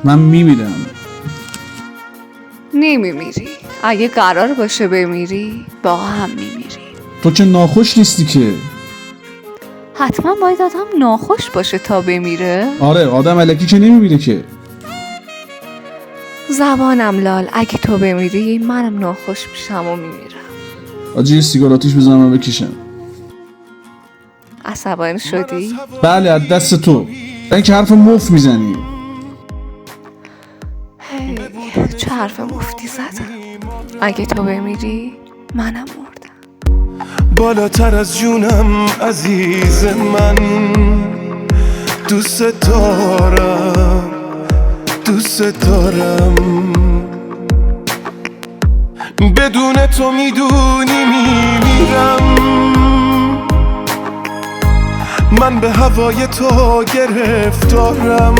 من میمیرم. نمیمیری. اگه قرار باشه بمیری با هم میمیری. تو که ناخوش نیستی که. حتما باید آدم ناخوش باشه تا بمیره. آره آدم الکی که نمیمیره که. زبانم لال، اگه تو بمیری منم ناخوش میشم و میمیرم. آجی یه سیگار آتیش بزنم و بکشم. عصبانی شدی؟ بله از دست تو. این که حرف مفت میزنی. هی، چه حرف مفتی زدم. اگه تو بمیری منم مردم. بالاتر از جونم عزیز من، دوست دارم دوست دارم. بدون تو میدونی میمیرم. من به هوای تو گرفتارم.